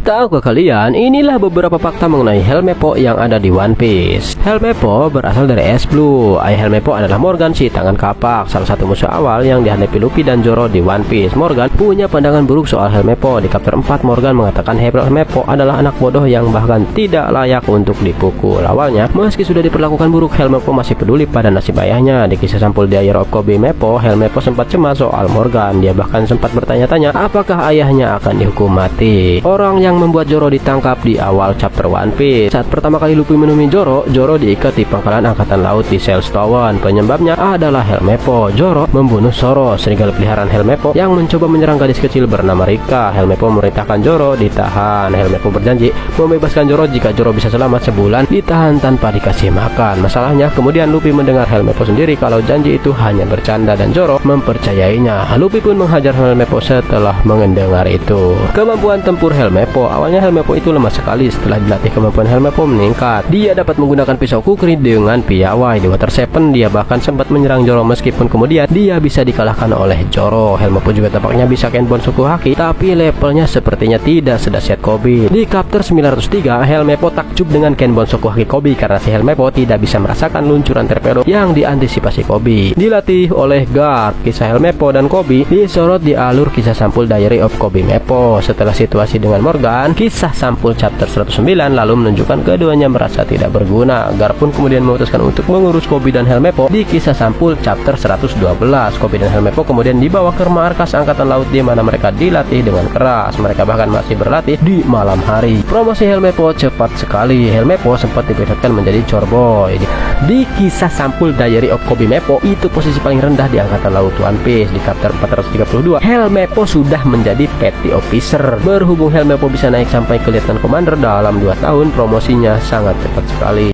Tahukah kalian, inilah beberapa fakta mengenai Helmeppo yang ada di One Piece. Helmeppo berasal dari es Blue. Ayah Helmeppo adalah Morgan, si tangan kapak, salah satu musuh awal yang dihadapi Luffy dan Zoro di One Piece. Morgan punya pandangan buruk soal Helmeppo. Di chapter 4, Morgan mengatakan Helmeppo adalah anak bodoh yang bahkan tidak layak untuk dipukul. Awalnya, meski sudah diperlakukan buruk, Helmeppo masih peduli pada nasib ayahnya. Di kisah sampul Diary of Koby Mappo, Helmeppo sempat cemas soal Morgan. Dia bahkan sempat bertanya-tanya apakah ayahnya akan dihukum mati. Orang yang membuat Zoro ditangkap di awal chapter One Piece. Saat pertama kali Luffy menemui Zoro diikat di pangkalan angkatan laut di Sailstone. Penyebabnya adalah Helmeppo. Zoro membunuh Zoro, serigala peliharaan Helmeppo yang mencoba menyerang gadis kecil bernama Rika. Helmeppo memerintahkan Zoro ditahan. Helmeppo berjanji membebaskan Zoro jika Zoro bisa selamat sebulan ditahan tanpa dikasih makan. Masalahnya, kemudian Luffy mendengar Helmeppo sendiri kalau janji itu hanya bercanda dan Zoro mempercayainya. Luffy pun menghajar Helmeppo setelah mendengar itu. Kemampuan tempur Helmeppo. Awalnya Helmeppo itu lemah sekali. Setelah dilatih, kemampuan Helmeppo meningkat. Dia dapat menggunakan pisau kukri dengan piawai. Di Water 7, dia bahkan sempat menyerang Zoro meskipun kemudian dia bisa dikalahkan oleh Zoro. Helmeppo juga tampaknya bisa Kenbon Suku Haki, tapi levelnya sepertinya tidak sedahsyat Koby. Di chapter 903, Helmeppo takjub dengan Kenbon Suku Haki Koby karena si Helmeppo tidak bisa merasakan luncuran torpedo yang diantisipasi Koby. Dilatih oleh Garp, kisah Helmeppo dan Koby disorot di alur kisah sampul Diary of Koby Mappo. Setelah situasi dengan Morgan, kisah sampul chapter 109 lalu menunjukkan keduanya merasa tidak berguna. Garp pun kemudian memutuskan untuk mengurus Koby dan Helmeppo di kisah sampul chapter 112. Koby dan Helmeppo kemudian dibawa ke markas angkatan laut di mana mereka dilatih dengan keras. Mereka bahkan masih berlatih di malam hari. Promosi Helmeppo cepat sekali. Helmeppo sempat diperlihatkan menjadi chorboy. Di kisah sampul Diary of Koby Mappo, itu posisi paling rendah di angkatan laut One Piece. Di chapter 432, Helmeppo sudah menjadi petty officer. Berhubung Helmeppo bisa naik sampai ke Lieutenant Commander dalam 2 tahun, promosinya sangat cepat sekali.